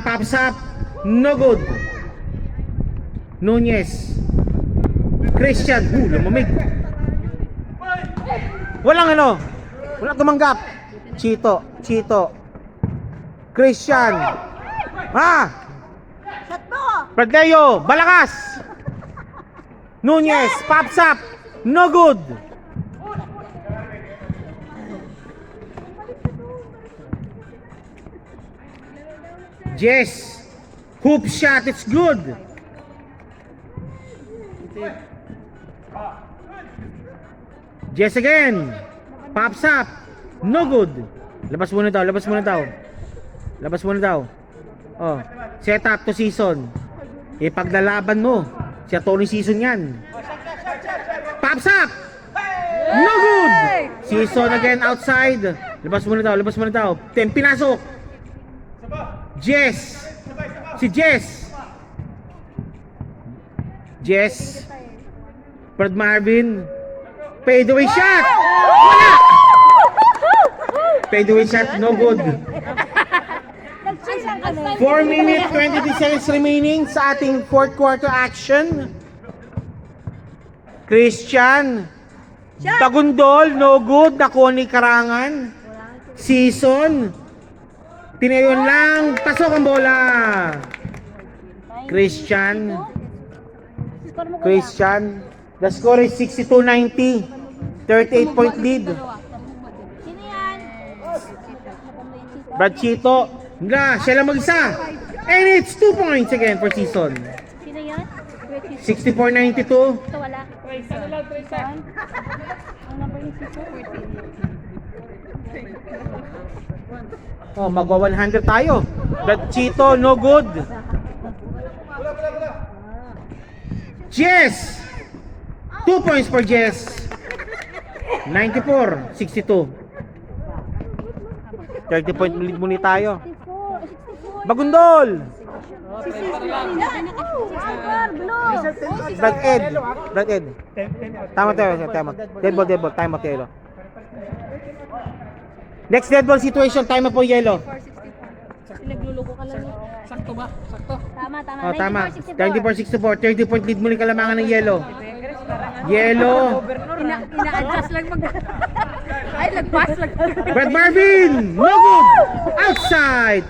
pops up. No good. Nunez. Christian. Lumamig. Walang tumanggap. Chito. Christian. Shot mo! Bradleo. Balakas. Nunez. Pops up. No good. Jess. Hoop shot. It's good. Jess again. Pops up. No good. Labas muna daw. Oh, set up to Season. Ipaglalaban mo. Siya Tony Season yan. Pops up. No good. Season again outside. Labas muna daw. Pinasok. Jess. Si Jess. Brad Marvin. Fadeaway shot. Wala. Fadeaway shot. No good. 4 minutes 22 seconds remaining sa ating fourth quarter action. Christian. Bagundol. No good. Nakuha ni Karangan. Season. Tinayon lang. Pasok ang bola. Christian. The score is 62-90. 38-point lead. Sino yan? Brad Chito. Siya lang mag-isa. And it's 2 points again for Season. Sino yan? 64-92. Ito wala. Saan? Ang number ni Siso? 14. Oh, magwa 100 tayo. Brad Chito, no good. Jess! 2 points for Jess. 94-62. 30 point lead muna tayo. Bagundol! Brad Ed. Tama tayo. Dead ball. Time out yellow. Next dead ball situation. Time out po yellow. Nagluluko ka lang. Sakto ba? Sakto. Tama. Oh, tama. 34-64. 30 point lead muna yung kalamangan ng yellow. Yellow. Ina-adjust lang mag... Ay, nag-pass lang. Brad Marvin! No good! Outside!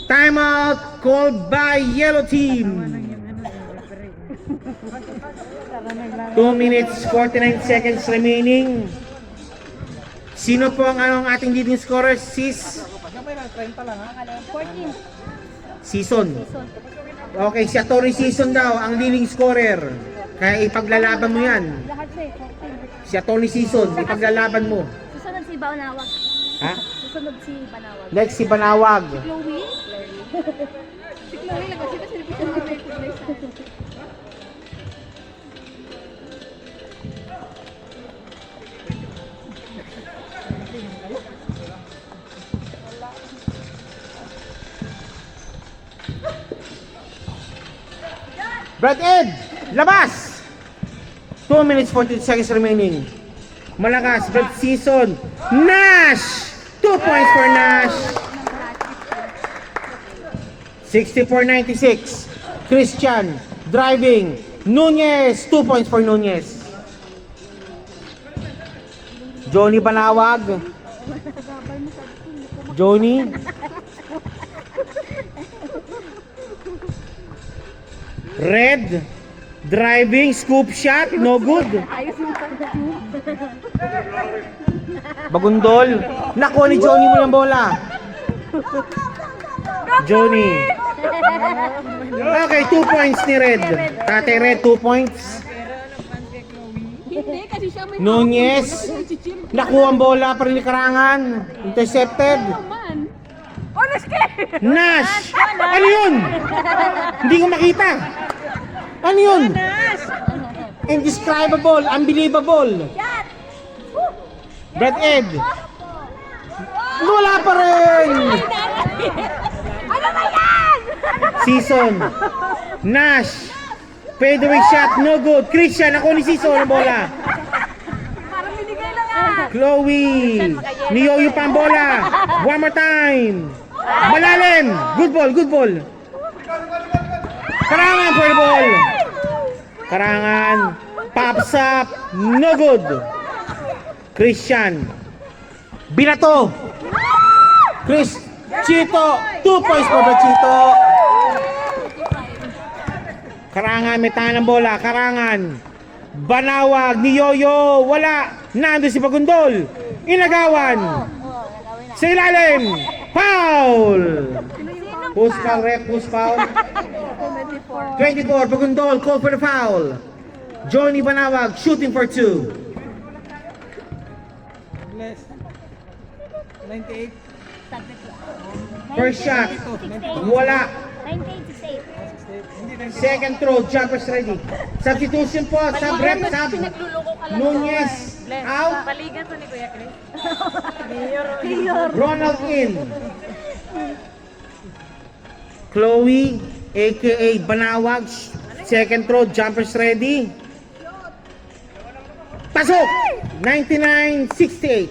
Timeout called by yellow team. 2 minutes 49 seconds remaining. Sino po ang ating leading scorer? Sis? 14. Season. Okay, si Atty. Season daw ang leading scorer. Kaya ipaglalaban mo yan. Lahat siya eh, 14. Si Atty. Season, ipaglalaban mo. Susunod si Banawag. Ha? Susunod si Banawag. Next si Banawag. Chloe? Si Chloe lang kasi hindi siya ma-recognize. Brad Ed, labas! 2 minutes 42 seconds remaining. Malakas, Brad Season. Nash! 2 points for Nash. 64-96. Christian, driving. Nunez, 2 points for Nunez. Johnny Banawag. Johnny. Red, driving, scoop shot, no good. Bagundol, nakuha ni Johnny mo ng bola. Johnny. Okay, 2 points ni Red. Tate Red, 2 points. Hindi, kasi siya may... Nunez, nakuha ang bola pa rin ni Karangan. Intercepted. Man. Nash! Ano yun? Hindi ko makita. Ano yun? Indescribable, unbelievable. Brad Ed. Wala pa rin. Ano ba yan? Season. Nash. Fadeaway shot, no good. Christian, ako ni Season ang bola. Parang binigay lang ah. Chloe. Niyoyo pa ang bola. One more time. Malalim. Good ball. Karangan for the ball. Karangan. Pops up. No good. Christian. Binato. Chris. Chito. 2 points for the Chito. Karangan. May tahan ng bola. Karangan. Banawag. Niyoyo. Wala. Nando si Bagundol. Inagawan. Sa ilalim. Foul. Who's foul, ref? Who's foul? 24. Bagundol. Call for the foul. Johnny Banawag shooting for 2. 98. First shot. Wala. 98-68. Second throw. Jumpers ready. Substitution po. Sub rep. Sub. Pinagluloko ka lang. Nunez. Out. Baligan to ni Kuya Chris. Ronald in. Chloe, aka Banawag. Second throw. Jumpers ready. Pasok. 99-68.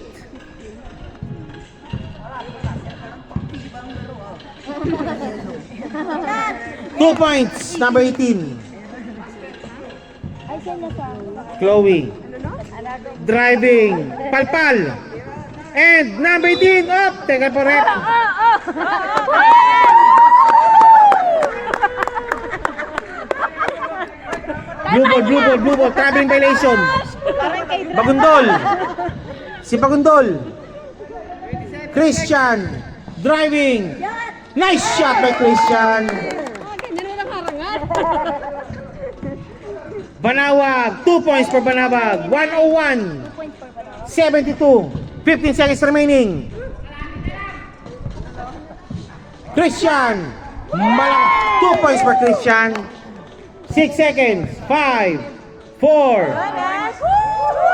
Two points, number 18. Ay, siya na sa... Chloe. Driving. Palpal. And number 18. Up. Teka po rep. Blue ball. Traveling violation. Bagundol. Si Bagundol. Christian. Driving. Nice shot by Christian. Ganyan mo lang harangan. Banawag. 2 points for Banawag. 101. 72. 15 seconds remaining. Christian. Malang 2 points for Christian. 6 seconds. 5, 4,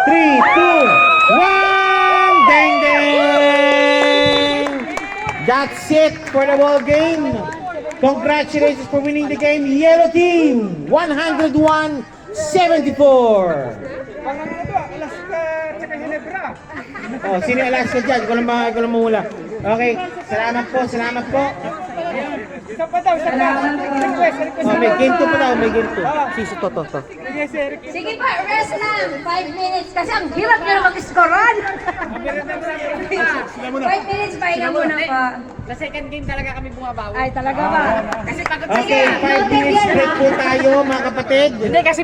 3, 2, 1. Ding ding! That's it for the ball game. Congratulations for winning the game, Yellow Team. 101-74. Oh, sino yung Alaska dyan? Ikaw lang mahula. Okay, salamat po. Oh, may game 2 pa daw, may game 2. Sisi, to. Sige pa, rest lang. 5 minutes. Kasi ang hirap nyo na mag-scorean. 5 minutes, pahinga muna pa. Sa second game talaga kami bumabawi. Ay, talaga ba? Kasi pagod Okay, 5 minutes break po tayo mga kapatid. Hindi kasi